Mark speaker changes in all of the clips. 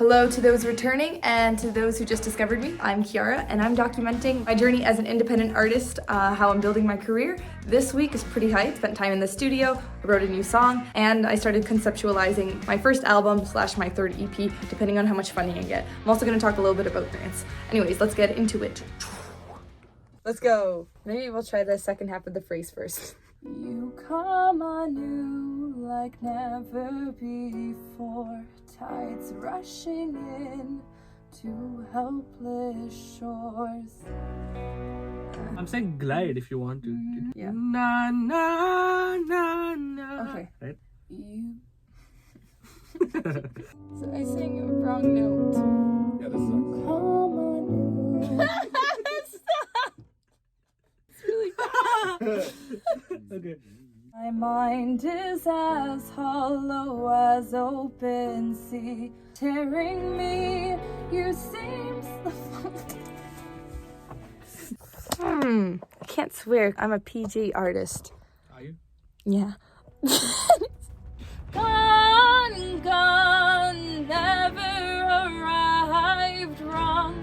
Speaker 1: Hello to those returning and to those who just discovered me. I'm Kiara and I'm documenting my journey as an independent artist, how I'm building my career. This week is pretty hype. Spent time in the studio, I wrote a new song, and I started conceptualizing my first album / my third EP, depending on how much funding I get. I'm also going to talk a little bit about grants. Anyways, let's get into it. Let's go. Maybe we'll try the second half of the phrase first. You come anew like never before, tides rushing in to helpless shores.
Speaker 2: I'm saying glide if you want to.
Speaker 1: Yeah.
Speaker 2: Na na na na.
Speaker 1: Okay.
Speaker 2: Right?
Speaker 1: You. So I sang a wrong note.
Speaker 3: Yeah, this sucks.
Speaker 1: Come anew. Stop. It's really bad.
Speaker 2: Okay.
Speaker 1: My mind is as hollow as open sea, tearing me. You seem I can't swear. I'm a PG artist.
Speaker 2: Are you?
Speaker 1: Yeah. Gone, gone, never arrived. Wrong,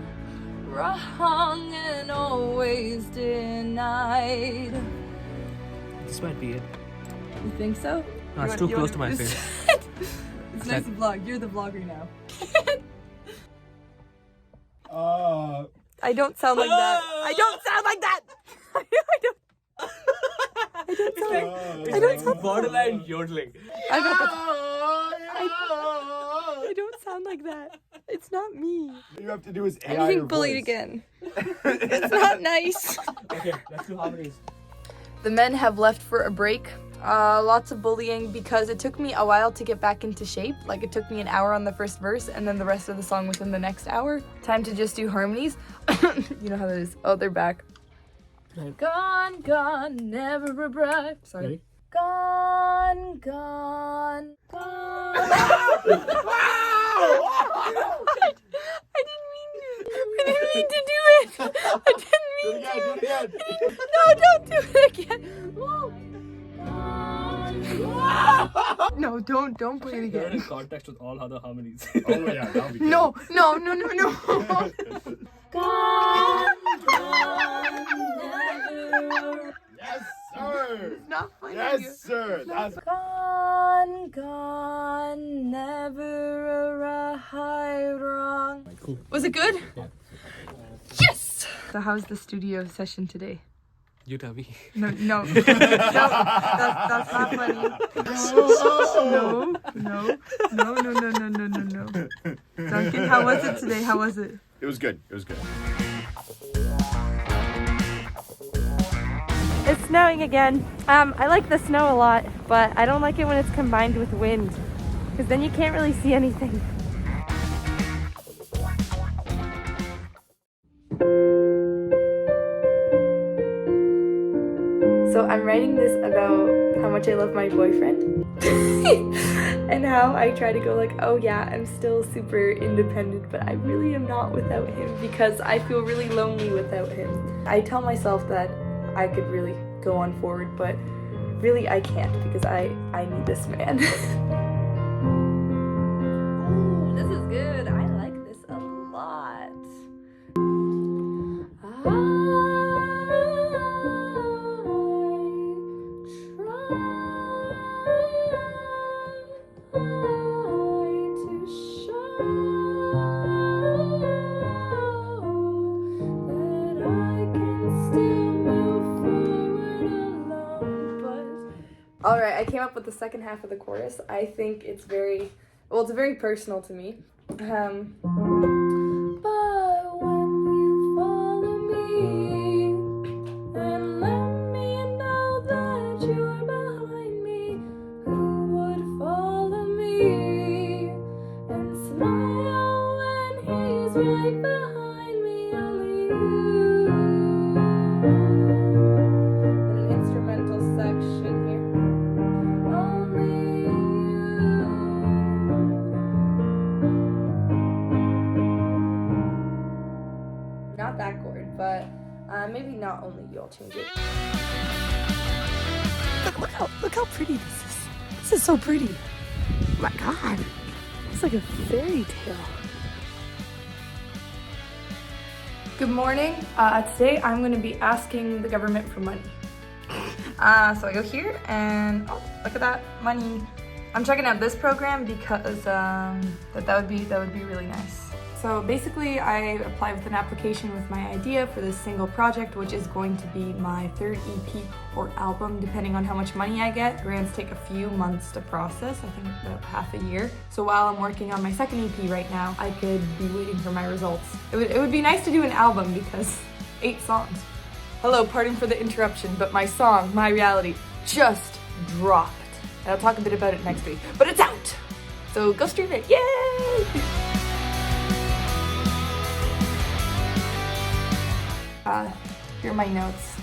Speaker 1: and always denied.
Speaker 2: This might be it.
Speaker 1: You think so?
Speaker 2: No, it's too close to my face.
Speaker 1: It's nice to vlog. You're the vlogger now. I don't sound like that. I don't sound like that. I don't sound
Speaker 2: borderline yodeling.
Speaker 1: I got I don't sound like that. It's not me.
Speaker 3: What you have to do is AI
Speaker 1: I'm
Speaker 3: your
Speaker 1: getting bullied
Speaker 3: voice.
Speaker 1: again. It's not nice.
Speaker 2: Okay, let's do harmonies.
Speaker 1: The men have left for a break. Lots of bullying because it took me a while to get back into shape. Like it took me an hour on the first verse and then the rest of the song within the next hour. Time to just do harmonies. You know how that is. Oh, they're back.
Speaker 2: Right.
Speaker 1: Gone, gone, never arrived. Sorry.
Speaker 2: Ready?
Speaker 1: Gone, gone, gone. I didn't mean to do it. I didn't mean to.
Speaker 3: Do it again.
Speaker 1: No, don't do it again. No, don't play it
Speaker 2: They're in
Speaker 1: again.
Speaker 2: context with all other harmonies.
Speaker 3: Oh yeah, that'll be good.
Speaker 1: No.
Speaker 3: Yes, sir.
Speaker 1: It's not funny.
Speaker 3: Yes, sir. That's
Speaker 1: Gone, never arrived. Wrong.
Speaker 2: Cool.
Speaker 1: Was it good?
Speaker 2: Yeah.
Speaker 1: Yes. So how's the studio session today?
Speaker 2: You tell me.
Speaker 1: No, that's not funny. No. Duncan, how was it today? How was it?
Speaker 3: It was good. It was good.
Speaker 4: It's snowing again. I like the snow a lot, but I don't like it when it's combined with wind, because then you can't really see anything.
Speaker 1: So I'm writing this about how much I love my boyfriend and how I try to go like, oh yeah, I'm still super independent, but I really am not without him because I feel really lonely without him. I tell myself that I could really go on forward, but really I can't because I need this man. Ooh, this is good. I like this a lot. Alright, I came up with the second half of the chorus. I think it's very, well, it's very personal to me. But when you follow me and let me know that you're behind me, who would follow me and smile when he's right behind me? Only you. And an instrumental section here. Only you. Not that chord, but maybe not only you. I'll change it. Look how pretty this is. This is so pretty. Oh my God, it's like a fairy tale. Good morning. Today I'm going to be asking the government for money. So I go here and oh, look at that money. I'm checking out this program because that would be really nice. So basically I apply with an application with my idea for this single project, which is going to be my third EP or album, depending on how much money I get. Grants take a few months to process, I think about half a year. So while I'm working on my second EP right now, I could be waiting for my results. It would be nice to do an album because 8 songs. Hello, pardon for the interruption, but my song, My Reality, just dropped. And I'll talk a bit about it next week, but it's out! So go stream it, yay! Here are my notes.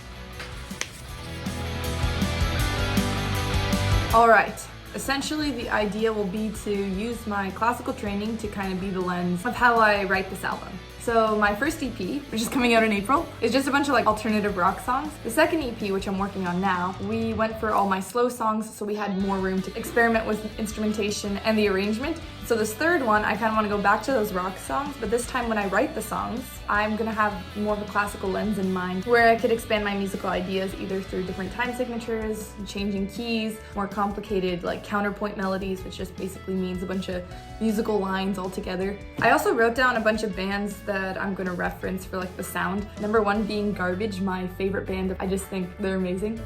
Speaker 1: All right, essentially the idea will be to use my classical training to kind of be the lens of how I write this album. So my first EP, which is coming out in April, is just a bunch of like alternative rock songs. The second EP, which I'm working on now, we went for all my slow songs, so we had more room to experiment with instrumentation and the arrangement. So this third one, I kind of want to go back to those rock songs, but this time when I write the songs, I'm gonna have more of a classical lens in mind where I could expand my musical ideas either through different time signatures, changing keys, more complicated like counterpoint melodies, which just basically means a bunch of musical lines all together. I also wrote down a bunch of bands that I'm gonna reference for like the sound. Number 1 being Garbage, my favorite band. I just think they're amazing.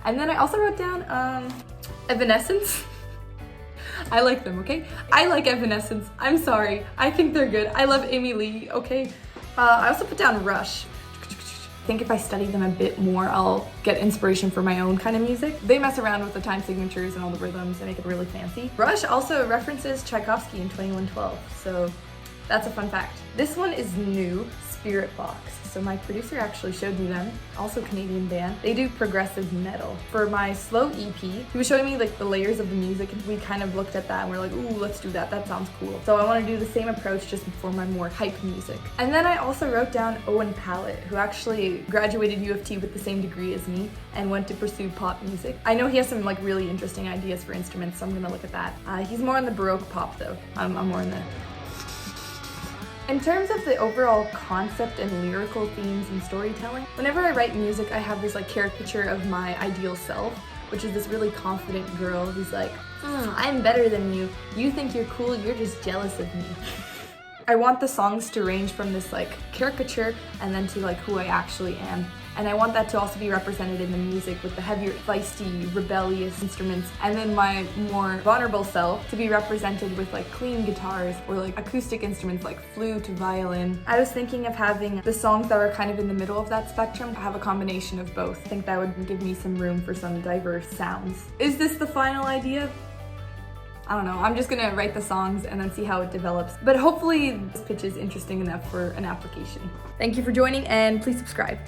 Speaker 1: And then I also wrote down Evanescence. I like them, okay? I like Evanescence. I'm sorry. I think they're good. I love Amy Lee, okay? I also put down Rush. I think if I study them a bit more, I'll get inspiration for my own kind of music. They mess around with the time signatures and all the rhythms and make it really fancy. Rush also references Tchaikovsky in 2112, so that's a fun fact. This one is new, Spirit Box. So my producer actually showed me them, also Canadian band. They do progressive metal. For my slow EP, he was showing me like the layers of the music and we kind of looked at that and we're like, ooh, let's do that, that sounds cool. So I want to do the same approach just for my more hype music. And then I also wrote down Owen Pallett, who actually graduated U of T with the same degree as me and went to pursue pop music. I know he has some like really interesting ideas for instruments, so I'm gonna look at that. He's more on the Baroque pop though. I'm more in the... In terms of the overall concept and lyrical themes and storytelling, whenever I write music, I have this like caricature of my ideal self, which is this really confident girl who's like, I'm better than you. You think you're cool, you're just jealous of me. I want the songs to range from this like caricature and then to like who I actually am. And I want that to also be represented in the music with the heavier, feisty, rebellious instruments. And then my more vulnerable self to be represented with like clean guitars or like acoustic instruments like flute, violin. I was thinking of having the songs that are kind of in the middle of that spectrum have a combination of both. I think that would give me some room for some diverse sounds. Is this the final idea? I don't know, I'm just gonna write the songs and then see how it develops. But hopefully this pitch is interesting enough for an application. Thank you for joining and please subscribe.